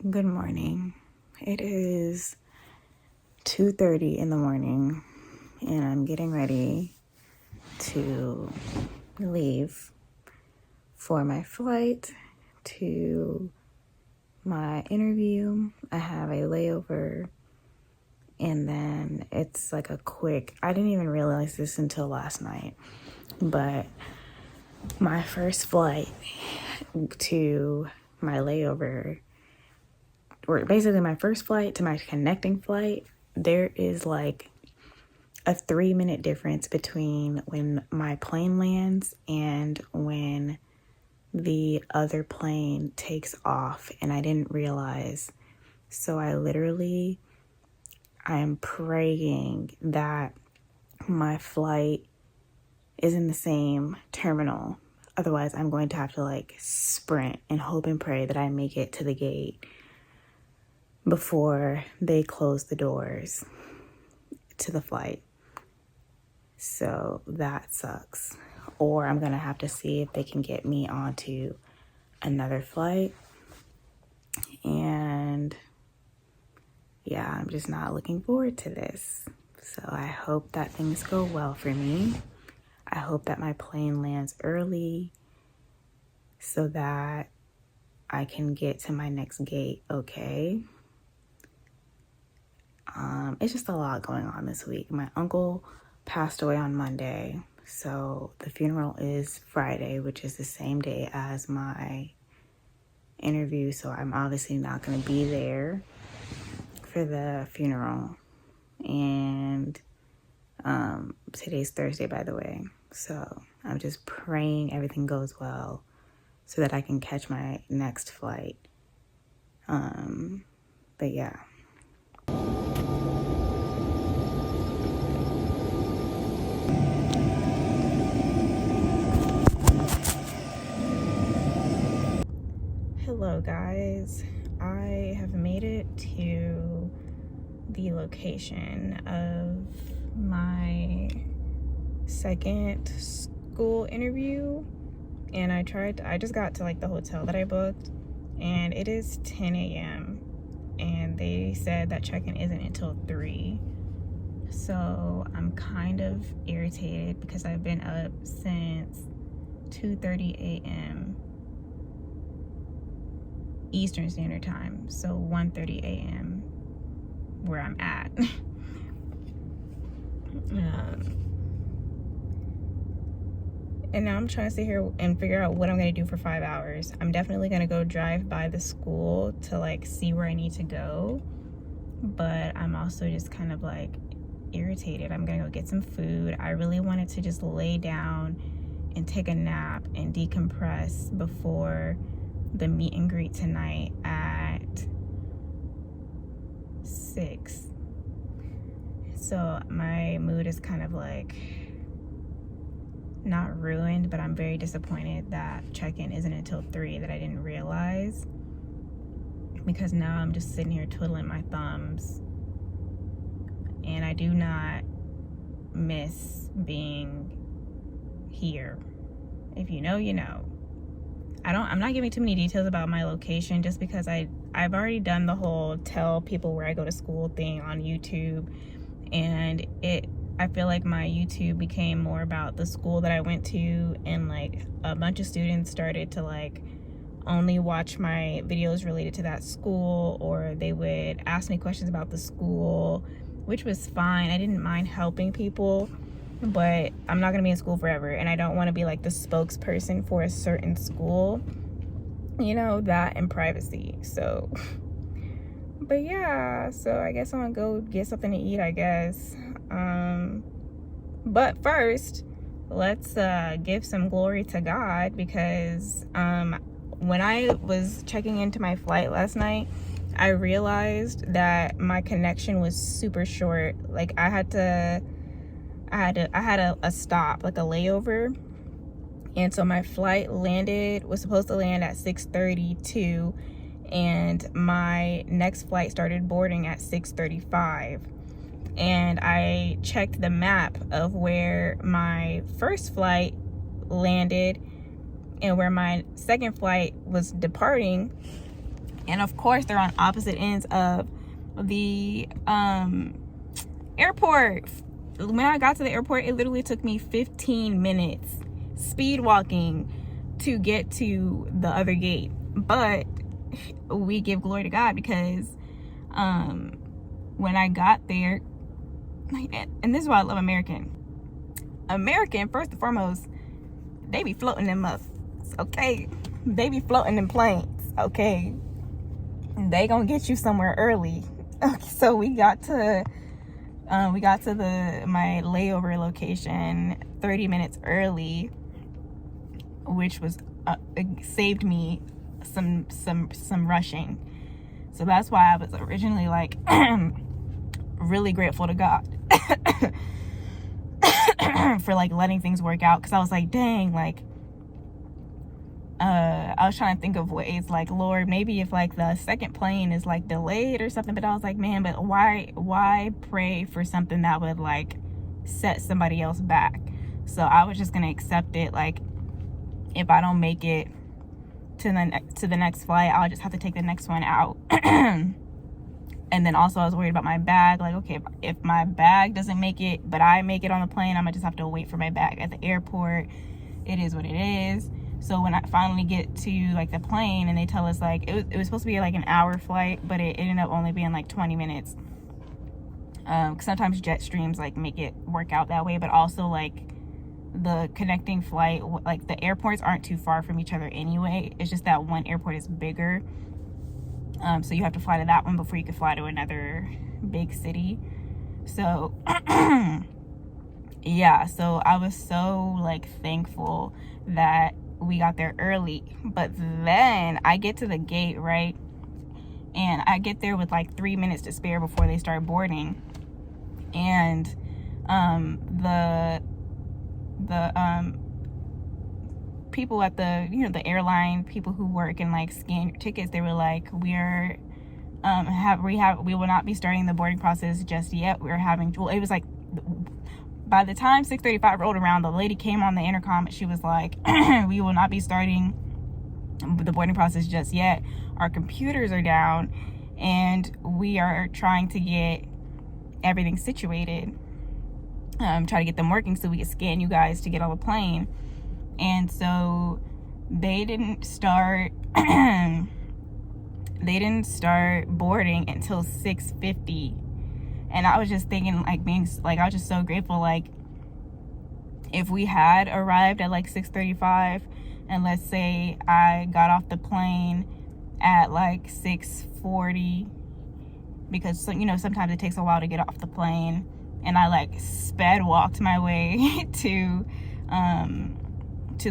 Good morning. It is 2:30 in the morning and I'm getting ready to leave for my flight to my interview. I have a layover and then it's like I didn't even realize this until last night, but my first flight to my layover, or basically my first flight to my connecting flight, there is like a 3-minute difference between when my plane lands and when the other plane takes off, and I didn't realize. So I am praying that my flight is in the same terminal. Otherwise, I'm going to have to sprint and hope and pray that I make it to the gate before they close the doors to the flight. So that sucks. Or I'm going to have to see if they can get me onto another flight. And yeah, I'm just not looking forward to this. So I hope that things go well for me. I hope that my plane lands early so that I can get to my next gate okay. It's just a lot going on this week. My uncle passed away on Monday, so the funeral is Friday, which is the same day as my interview, so I'm obviously not going to be there for the funeral. And today's Thursday, by the way, so I'm just praying everything goes well so that I can catch my next flight. But yeah. Hello guys, I have made it to the location of my second school interview, and I just got to the hotel that I booked, and it is 10 a.m. and they said that check-in isn't until 3. So I'm kind of irritated because I've been up since 2:30 a.m. Eastern Standard Time, so 1:30 a.m. where I'm at. And now I'm trying to sit here and figure out what I'm going to do for 5 hours. I'm definitely going to go drive by the school to see where I need to go, but I'm also just kind of irritated. I'm going to go get some food. I really wanted to just lay down and take a nap and decompress before the meet and greet tonight at 6. So my mood is kind of not ruined, but I'm very disappointed that check-in isn't until 3, that I didn't realize, because now I'm just sitting here twiddling my thumbs, and I do not miss being here. If you know, you know. I'm not giving too many details about my location just because I've already done the whole tell people where I go to school thing on YouTube, and I feel like my YouTube became more about the school that I went to, and a bunch of students started to only watch my videos related to that school, or they would ask me questions about the school, which was fine. I didn't mind helping people, but I'm not going to be in school forever, and I don't want to be the spokesperson for a certain school, that and privacy. So but yeah, so I guess I'm gonna go get something to eat, I guess. But first, let's give some glory to God, because when I was checking into my flight last night, I realized that my connection was super short. I had a stop, a layover, and so my flight was supposed to land at 6:32, and my next flight started boarding at 6:35. And I checked the map of where my first flight landed, and where my second flight was departing, and my next flight was supposed to land at 6:32, and my next flight started boarding at 6:35. And I checked the map of where my first flight landed and where my second flight was departing, and my next flight was supposed to land at 6:32, and my next flight was supposed to land at 6:35. And I checked the map of where my first flight landed and where my second flight was departing, and And of course, they're on opposite ends of the airport. When I got to the airport, it literally took me 15 minutes speed walking to get to the other gate. But we give glory to God, because when I got there, and this is why I love American, first and foremost, they be floating them up, okay? They be floating them planes, okay? They gonna get you somewhere early. Okay, so we got to my layover location 30 minutes early, which was it saved me some rushing. So that's why I was originally like really grateful to God for like letting things work out, because I was like, dang, like I was trying to think of ways like, Lord, maybe if like the second plane is like delayed or something, but I was like, man, but why pray for something that would like set somebody else back? So I was just gonna accept it. Like, if I don't make it to the next flight, I'll just have to take the next one out. And then also I was worried about my bag. Like, okay, if my bag doesn't make it, but I make it on the plane, I'm gonna just have to wait for my bag at the airport. It is what it is. So when I finally get to like the plane, and they tell us like it was supposed to be like an hour flight, but it ended up only being like 20 minutes. Sometimes jet streams like make it work out that way, but also like the connecting flight, like the airports aren't too far from each other anyway. It's just that one airport is bigger. So you have to fly to that one before you can fly to another big city. So yeah, so I was so like thankful that we got there early. But then I get to the gate, right? And I get there with like 3 minutes to spare before they start boarding. And the people at the, you know, the airline people who work and like scan your tickets, they were like, we will not be starting the boarding process just yet. We're having, well, it was like, by the time 6:35 rolled around, the lady came on the intercom and she was like, we will not be starting the boarding process just yet. Our computers are down and we are trying to get everything situated, try to get them working so we can scan you guys to get on the plane. And so they didn't start boarding until 6:50. And I was just thinking, like, I was just so grateful, like, if we had arrived at like 6:35, and let's say I got off the plane at like 6:40, because, you know, sometimes it takes a while to get off the plane, and I like sped walked my way to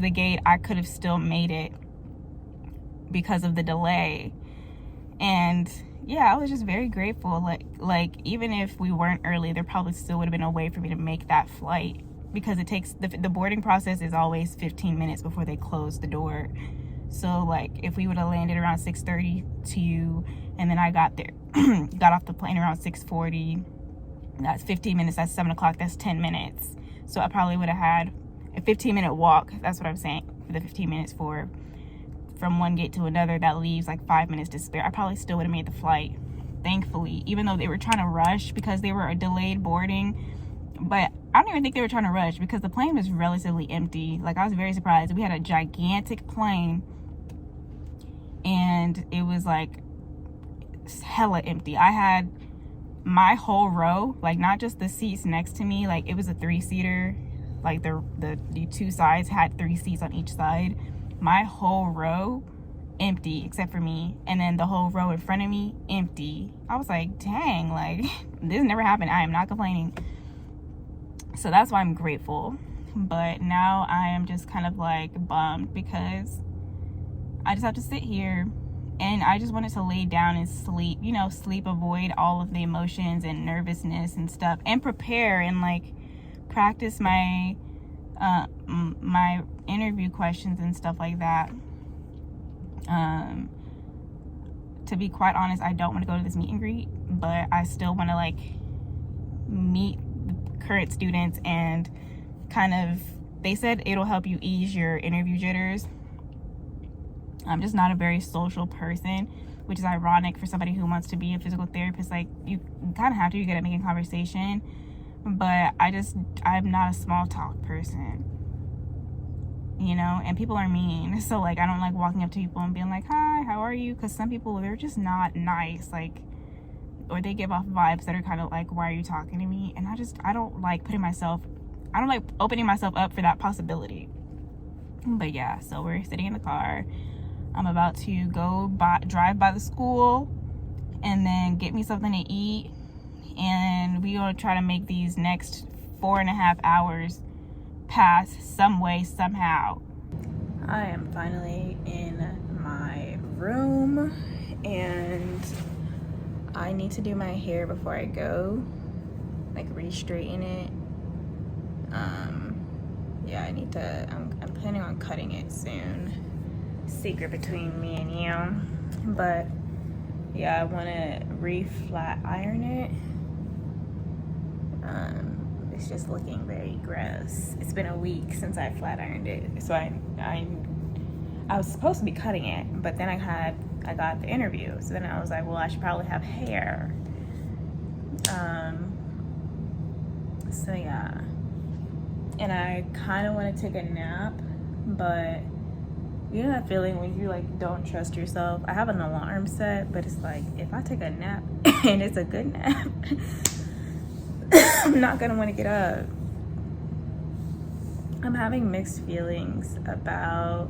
the gate, I could have still made it because of the delay. And yeah, I was just very grateful. Like even if we weren't early, there probably still would have been a way for me to make that flight, because it takes the boarding process is always 15 minutes before they close the door. So like if we would have landed around 6:32, and then I got off the plane around 6:40, that's 15 minutes, that's 7 o'clock, that's 10 minutes. So I probably would have had a 15-minute walk. That's what I'm saying, for the 15 minutes from one gate to another, that leaves like 5 minutes to spare. I probably still would have made the flight, thankfully, even though they were trying to rush because they were a delayed boarding. But I don't even think they were trying to rush, because the plane was relatively empty. Like, I was very surprised. We had a gigantic plane and it was like hella empty. I had my whole row, like not just the seats next to me, like it was a 3-seater, like the two sides had 3 seats on each side. My whole row empty except for me, and then the whole row in front of me empty. I was like, dang, like this never happened. I am not complaining. So that's why I'm grateful. But now I am just kind of like bummed, because I just have to sit here, and I just wanted to lay down and sleep, avoid all of the emotions and nervousness and stuff, and prepare and like practice my my interview questions and stuff like that. To be quite honest, I don't want to go to this meet and greet, but I still want to like meet the current students, and kind of, they said it'll help you ease your interview jitters. I'm just not a very social person, which is ironic for somebody who wants to be a physical therapist. Like, you kind of have to, you get at making conversation, but I'm not a small talk person, you know, and people are mean. So like, I don't like walking up to people and being like, hi, how are you? Because some people, they're just not nice, like, or they give off vibes that are kind of like, why are you talking to me? And I don't like opening myself up for that possibility. But yeah, so we're sitting in the car. I'm about to drive by the school and then get me something to eat, and we're gonna try to make these next 4.5 hours pass some way, somehow. I am finally in my room, and I need to do my hair before I go, like re-straighten it. Yeah, I'm planning on cutting it soon. Secret between me and you. But yeah, I want to re-flat iron it. It's just looking very gross. It's been a week since I flat ironed it. So I was supposed to be cutting it, but then I got the interview. So then I was like, well, I should probably have hair. So yeah. And I kind of want to take a nap, but you know that feeling when you like don't trust yourself? I have an alarm set, but it's like, if I take a nap and it's a good nap, I'm not gonna want to get up. I'm having mixed feelings about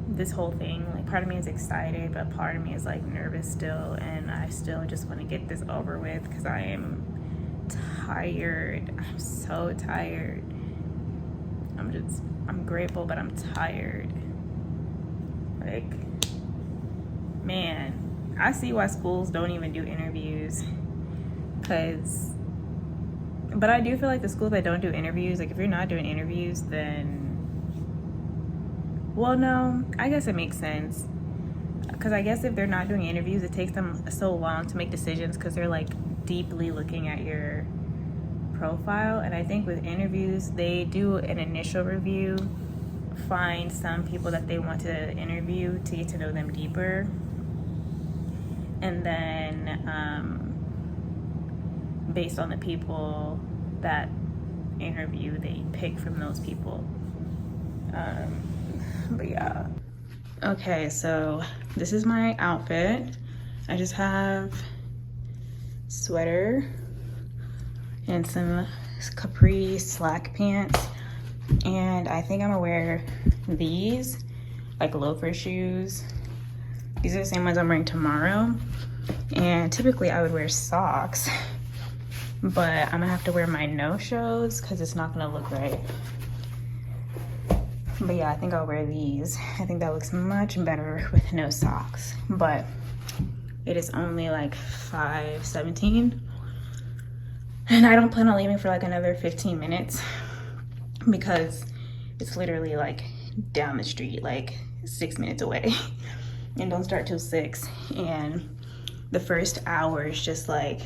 this whole thing. Like, part of me is excited, but part of me is like nervous still, and I still just want to get this over with because I am tired. I'm so tired. I'm grateful, but I'm tired. Like, man, I see why schools don't even do interviews. But I do feel like the schools that don't do interviews, like if you're not doing interviews, then, well, no, I guess it makes sense. Because I guess if they're not doing interviews, it takes them so long to make decisions because they're like deeply looking at your profile. And I think with interviews, they do an initial review, find some people that they want to interview to get to know them deeper, and then based on the people that interview, they pick from those people. But yeah. Okay, so this is my outfit. I just have sweater and some capri slack pants, and I think I'm gonna wear these like loafer shoes. These are the same ones I'm wearing tomorrow, and typically I would wear socks, but I'm gonna have to wear my no-shows because it's not gonna look right. But yeah, I think I'll wear these. I think that looks much better with no socks, but it is only like 5:17. And I don't plan on leaving for like another 15 minutes because it's literally like down the street, like 6 minutes away, and don't start till 6. And the first hour is just like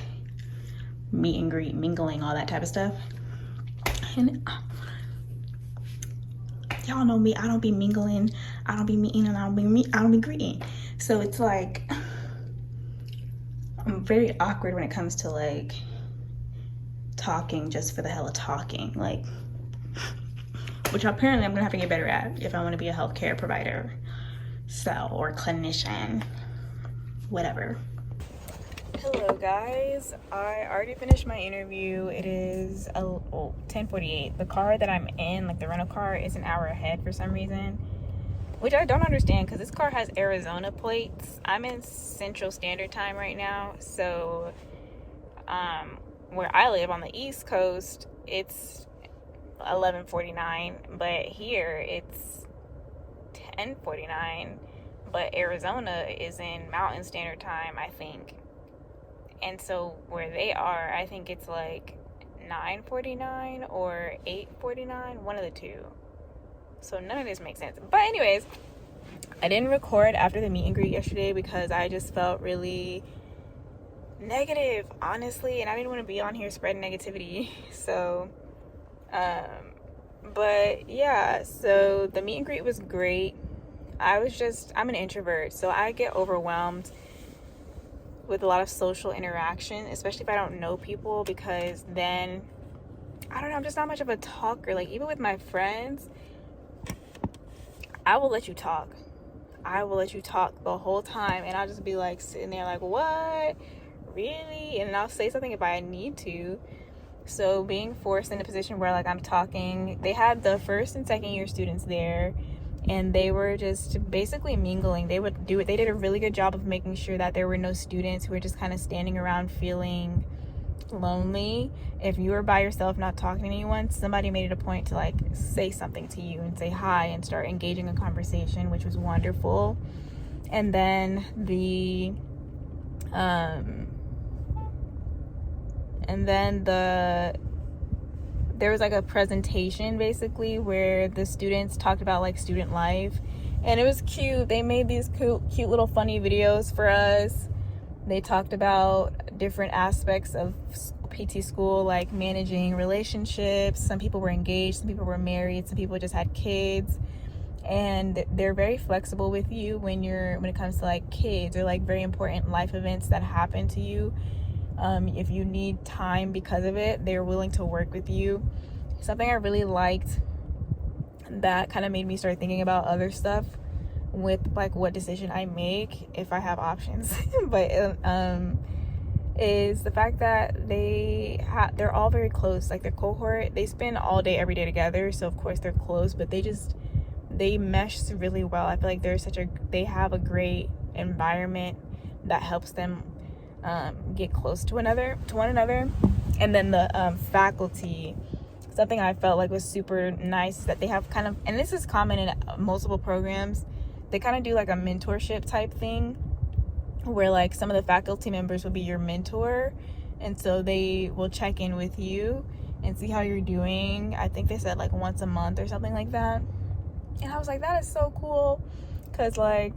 meet and greet, mingling, all that type of stuff. And y'all know me, I don't be mingling, I don't be meeting, and I don't be greeting. So it's like, I'm very awkward when it comes to like talking just for the hell of talking, like, which apparently I'm gonna have to get better at if I want to be a healthcare provider, so, or clinician, whatever. Hello guys, I already finished my interview. It is 10:48. The car that I'm in, like the rental car, is an hour ahead for some reason, which I don't understand because this car has Arizona plates. I'm in Central Standard Time right now, so where I live on the East Coast, it's 11:49, but here it's 10:49, but Arizona is in Mountain Standard Time, I think. And so where they are, I think it's like 9:49 or 8:49, one of the two. So none of this makes sense. But anyways, I didn't record after the meet and greet yesterday because I just felt really negative, honestly, and I didn't want to be on here spreading negativity. So but yeah, so the meet and greet was great. I'm an introvert, so I get overwhelmed with a lot of social interaction, especially if I don't know people, because then, I don't know, I'm just not much of a talker. Like, even with my friends, I will let you talk. I will let you talk the whole time, and I'll just be like sitting there like, what? Really? And I'll say something if I need to. So being forced in a position where like I'm talking, they had the first and second year students there, and they were just basically mingling. They did a really good job of making sure that there were no students who were just kind of standing around feeling lonely. If you were by yourself not talking to anyone, somebody made it a point to like say something to you and say hi and start engaging in conversation, which was wonderful. And then there was like a presentation basically where the students talked about like student life, and it was cute. They made these cute little funny videos for us. They talked about different aspects of PT school, like managing relationships. Some people were engaged, some people were married, some people just had kids, and they're very flexible with you when it comes to like kids or like very important life events that happen to you. If you need time because of it, they're willing to work with you. Something I really liked that kind of made me start thinking about other stuff with like what decision I make if I have options but is the fact that they're all very close. Like their cohort, they spend all day every day together, so of course they're close, but they mesh really well. I feel like they have a great environment that helps them get close to one another. And then the faculty, something I felt like was super nice that they have kind of, and this is common in multiple programs, they kind of do like a mentorship type thing where like some of the faculty members will be your mentor, and so they will check in with you and see how you're doing. I think they said like once a month or something like that, and I was like, that is so cool, because like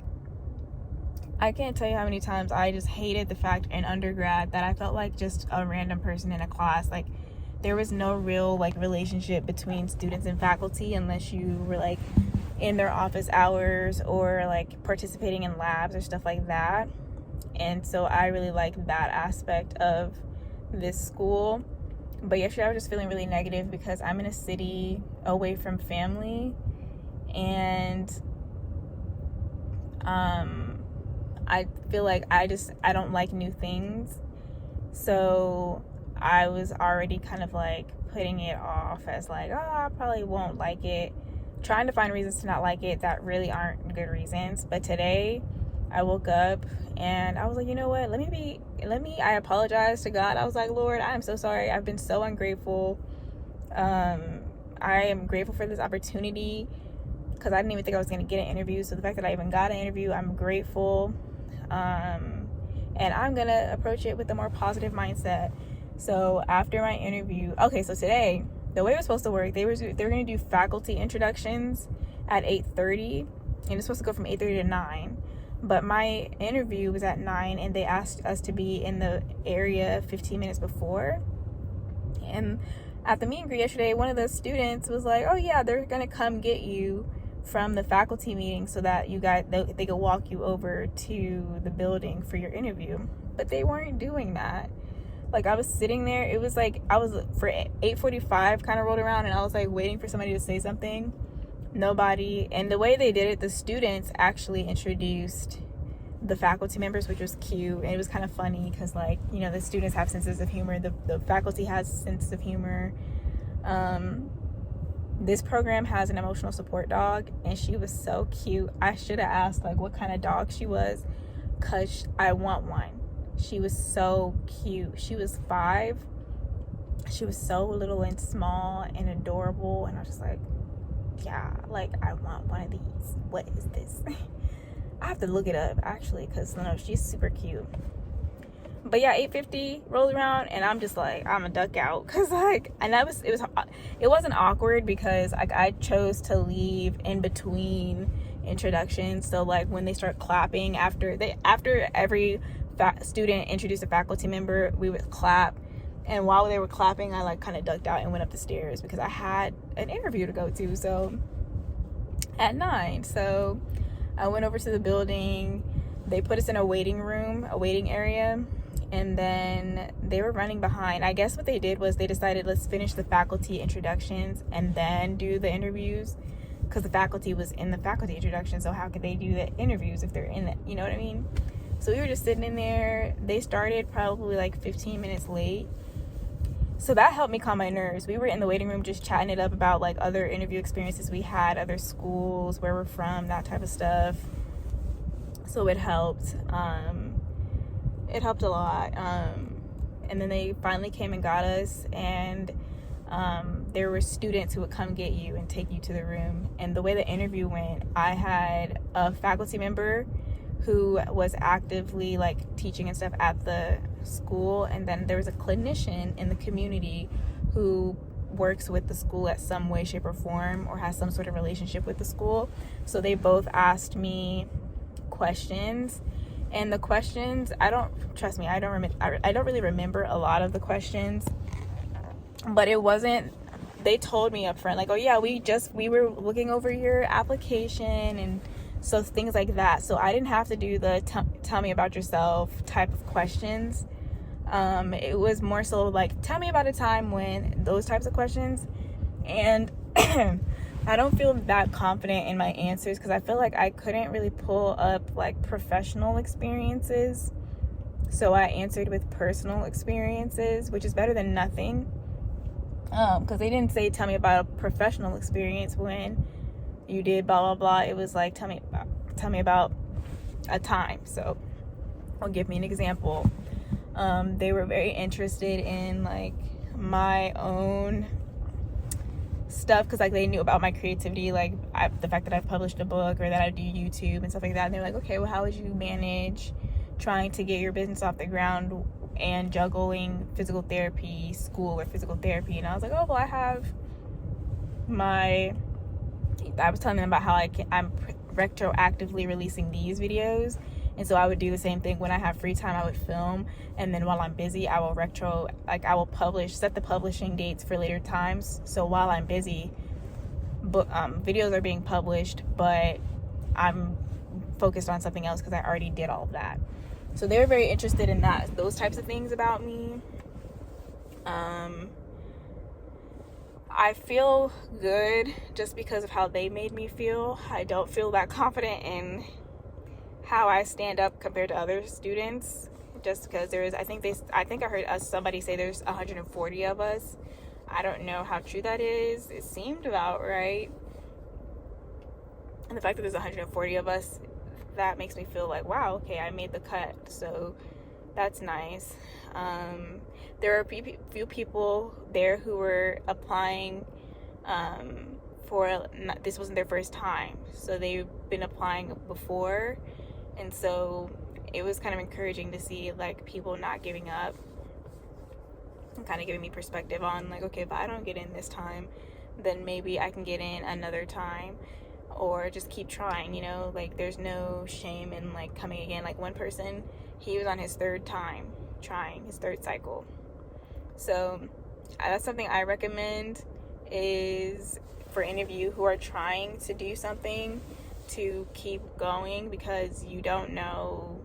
I can't tell you how many times I just hated the fact in undergrad that I felt like just a random person in a class. Like there was no real like relationship between students and faculty unless you were like in their office hours or like participating in labs or stuff like that. And so I really liked that aspect of this school. But yesterday I was just feeling really negative because I'm in a city away from family, and I feel like I don't like new things. So I was already kind of like putting it off as like, oh, I probably won't like it, trying to find reasons to not like it that really aren't good reasons. But today I woke up and I was like, you know what, I apologized to God. I was like, Lord, I am so sorry. I've been so ungrateful. I am grateful for this opportunity because I didn't even think I was going to get an interview. So the fact that I even got an interview, I'm grateful. And I'm going to approach it with a more positive mindset. So after my interview, okay, so today, the way it was supposed to work, they were going to do faculty introductions at 8:30, and it's supposed to go from 8:30 to 9. But my interview was at 9, and they asked us to be in the area 15 minutes before. And at the meet and greet yesterday, one of the students was like, oh yeah, they're going to come get you from the faculty meeting so that they could walk you over to the building for your interview. But they weren't doing that. Like I was sitting there, it was like I was for 8:45 kind of rolled around, and I was like waiting for somebody to say something. Nobody. And the way they did it, the students actually introduced the faculty members, which was cute, and it was kind of funny because like, you know, the students have senses of humor, the faculty has senses of humor. This program has an emotional support dog, and she was so cute. I should have asked like what kind of dog she was, because I want one. She was so cute. She was 5. She was so little and small and adorable, and I was just like, yeah, like I want one of these. What is this? I have to look it up actually, because no, she's super cute. But yeah, 8:50 rolls around, and I'm just like, I'm a duck out, because like, and it wasn't awkward because like I chose to leave in between introductions. So like when they start clapping after every student introduced a faculty member, we would clap, and while they were clapping, I like kind of ducked out and went up the stairs because I had an interview to go to, so at 9. So I went over to the building. They put us in a waiting area, and then they were running behind. I guess what they did was they decided, let's finish the faculty introductions and then do the interviews, because the faculty was in the faculty introduction, so how could they do the interviews if they're in it, you know what I mean? So we were just sitting in there. They started probably like 15 minutes late, so that helped me calm my nerves. We were in the waiting room just chatting it up about like other interview experiences we had, other schools, where we're from, that type of stuff. So it helped. It helped a lot. And then they finally came and got us, and there were students who would come get you and take you to the room. And the way the interview went, I had a faculty member who was actively like teaching and stuff at the school, and then there was a clinician in the community who works with the school at some way, shape, or form, or has some sort of relationship with the school. So they both asked me questions, and the questions, I don't really remember a lot of the questions, but it wasn't, they told me up front, like, oh yeah, we were looking over your application, and so things like that. So I didn't have to do the tell me about yourself type of questions. It was more so like, tell me about a time when, those types of questions. And I don't feel that confident in my answers, because I feel like I couldn't really pull up like professional experiences. So I answered with personal experiences, which is better than nothing. Because they didn't say, tell me about a professional experience when you did blah blah blah. It was like, tell me about a time. So, or give me an example. They were very interested in like my own stuff, because like they knew about my creativity, like the fact that I've published a book, or that I do YouTube and stuff like that. And they're like, okay, well, how would you manage trying to get your business off the ground and juggling physical therapy, school, or physical therapy? And I was like, oh, well, I was telling them about how I'm retroactively releasing these videos, and so I would do the same thing. When I have free time, I would film, and then while I'm busy, I will set the publishing dates for later times. So while I'm busy, videos are being published, but I'm focused on something else because I already did all of that. So they were very interested in those types of things about me. I feel good just because of how they made me feel. I don't feel that confident in how I stand up compared to other students, just because I think I heard somebody say there's 140 of us. I don't know how true that is. It seemed about right. And the fact that there's 140 of us, that makes me feel like, wow, okay, I made the cut. So that's nice. There are a few people there who were applying this wasn't their first time, so they've been applying before, and so it was kind of encouraging to see like people not giving up, and kind of giving me perspective on like, okay, if I don't get in this time, then maybe I can get in another time, or just keep trying, you know, like there's no shame in like coming again. Like one person, he was on his third time trying, his third cycle. So that's something I recommend, is for any of you who are trying to do something, to keep going, because you don't know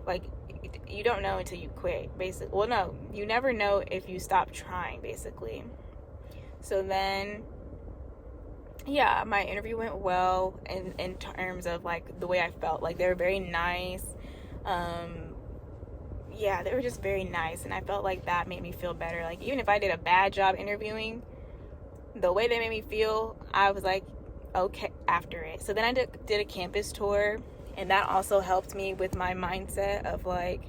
until you quit, basically. Well, no, you never know if you stop trying, basically. So then, yeah, my interview went well in terms of like the way I felt. Like they were very nice. Yeah, they were just very nice, and I felt like that made me feel better. Like even if I did a bad job interviewing, the way they made me feel, I was like okay after it. So then I did a campus tour, and that also helped me with my mindset of like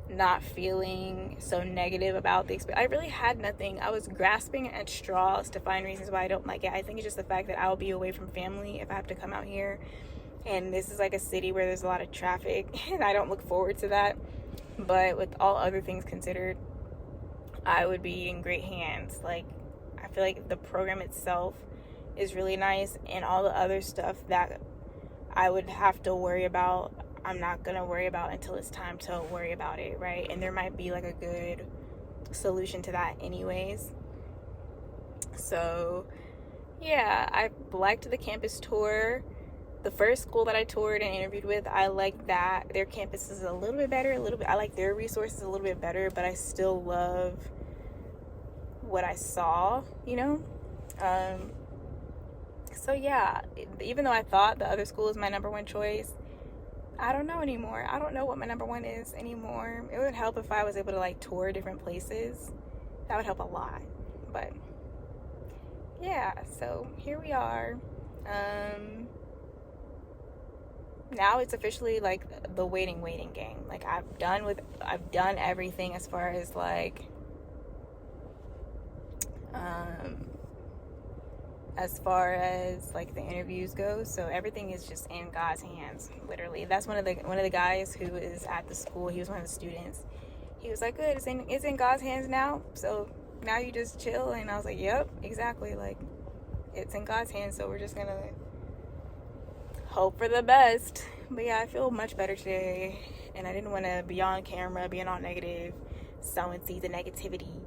not feeling so negative about the experience. I really had nothing. I was grasping at straws to find reasons why I don't like it. I think it's just the fact that I'll be away from family if I have to come out here, and this is like a city where there's a lot of traffic, and I don't look forward to that. But with all other things considered, I would be in great hands. Like I feel like the program itself is really nice, and all the other stuff that I would have to worry about, I'm not gonna worry about until it's time to worry about it, right? And there might be like a good solution to that anyways. So yeah, I liked the campus tour. The first school that I toured and interviewed with, I like that their campus is a little bit better, I like their resources a little bit better, but I still love what I saw, you know? So yeah, even though I thought the other school is my number one choice, I don't know anymore. I don't know what my number one is anymore. It would help if I was able to like tour different places. That would help a lot. But yeah, so here we are. Now it's officially like the waiting game. Like I've done everything as far as like the interviews go. So everything is just in God's hands, literally. That's one of the guys who is at the school. He was one of the students. He was like, good, it's in God's hands now, so now you just chill. And I was like, yep, exactly. Like, it's in God's hands, so we're just gonna hope for the best. But yeah, I feel much better today, and I didn't want to be on camera being all negative, sowing seeds of negativity,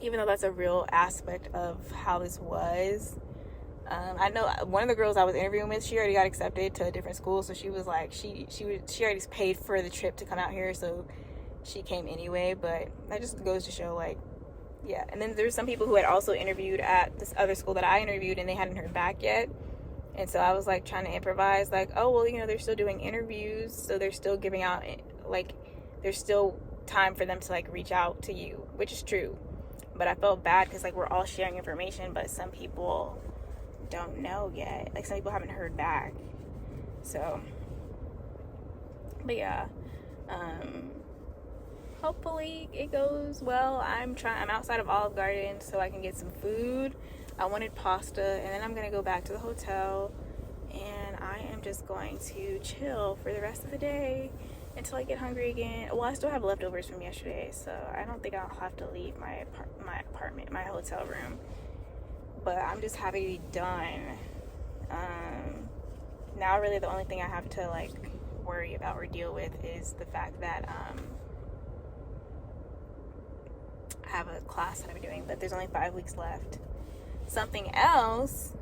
even though that's a real aspect of how this was. I know one of the girls I was interviewing with, she already got accepted to a different school, so she was like, she already paid for the trip to come out here, so she came anyway. But that just goes to show, like, yeah. And then there's some people who had also interviewed at this other school that I interviewed, and they hadn't heard back yet. And so I was like trying to improvise, like, oh, well, you know, they're still doing interviews, so they're still giving out, like, there's still time for them to like reach out to you, which is true. But I felt bad because like we're all sharing information, but some people don't know yet. Like, some people haven't heard back. So, but yeah, hopefully it goes well. I'm outside of Olive Garden so I can get some food. I wanted pasta, and then I'm gonna go back to the hotel, and I am just going to chill for the rest of the day until I get hungry again. Well, I still have leftovers from yesterday, so I don't think I'll have to leave my apartment, my hotel room. But I'm just happy to be done. Now really the only thing I have to like worry about or deal with is the fact that I have a class that I'm doing, but there's only 5 weeks left. Something else,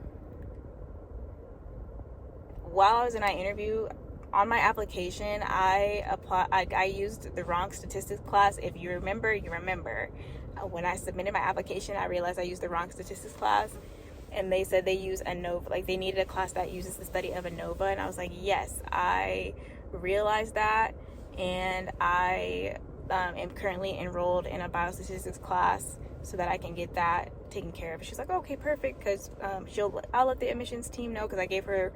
while I was in my interview, on my application, I used the wrong statistics class. If you remember, you remember. When I submitted my application, I realized I used the wrong statistics class, and they said they use ANOVA. Like, they needed a class that uses the study of ANOVA, and I was like, yes, I realized that, and I am currently enrolled in a biostatistics class so that I can get that taken care of. She's like, okay, perfect, because I'll let the admissions team know, because I gave her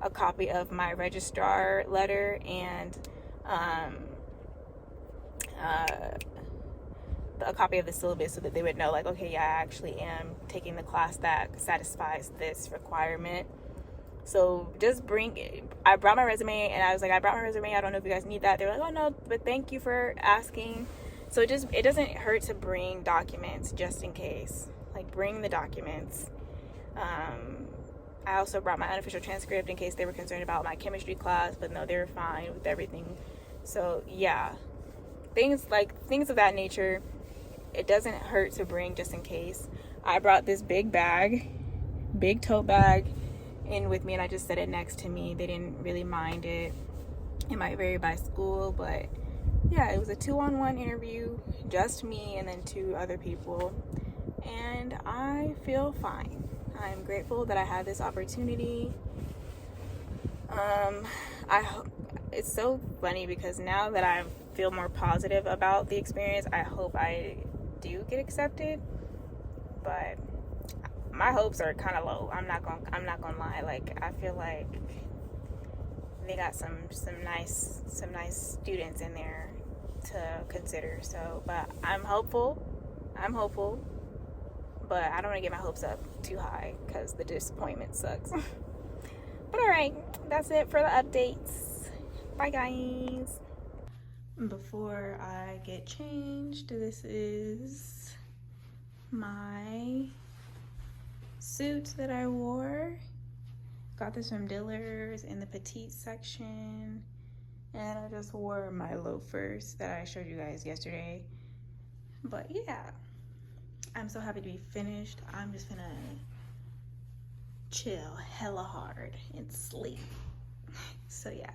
a copy of my registrar letter and a copy of the syllabus, so that they would know, like, okay, yeah, I actually am taking the class that satisfies this requirement. So just I brought my resume, and I was like, I brought my resume, I don't know if you guys need that. They're like, oh no, but thank you for asking. So it doesn't hurt to bring documents just in case. Like, bring the documents. I also brought my unofficial transcript in case they were concerned about my chemistry class, but no, they were fine with everything. So yeah, things of that nature, it doesn't hurt to bring just in case. I brought this big tote bag in with me, and I just set it next to me. They didn't really mind it. It might vary by school, but yeah, it was a 2-on-1 interview, just me and then 2 other people, and I feel fine. I'm grateful that I had this opportunity. It's so funny because now that I feel more positive about the experience, I hope I do get accepted, but my hopes are kind of low. I'm not gonna lie. Like, I feel like they got some nice students in there to consider. So, but I'm hopeful, but I don't want to get my hopes up too high because the disappointment sucks. But all right, that's it for the updates. Bye, guys. Before I get changed, this is my suit that I wore. Got this from Dillard's in the petite section, and I just wore my loafers that I showed you guys yesterday. But yeah, I'm so happy to be finished. I'm just gonna chill hella hard and sleep. So yeah.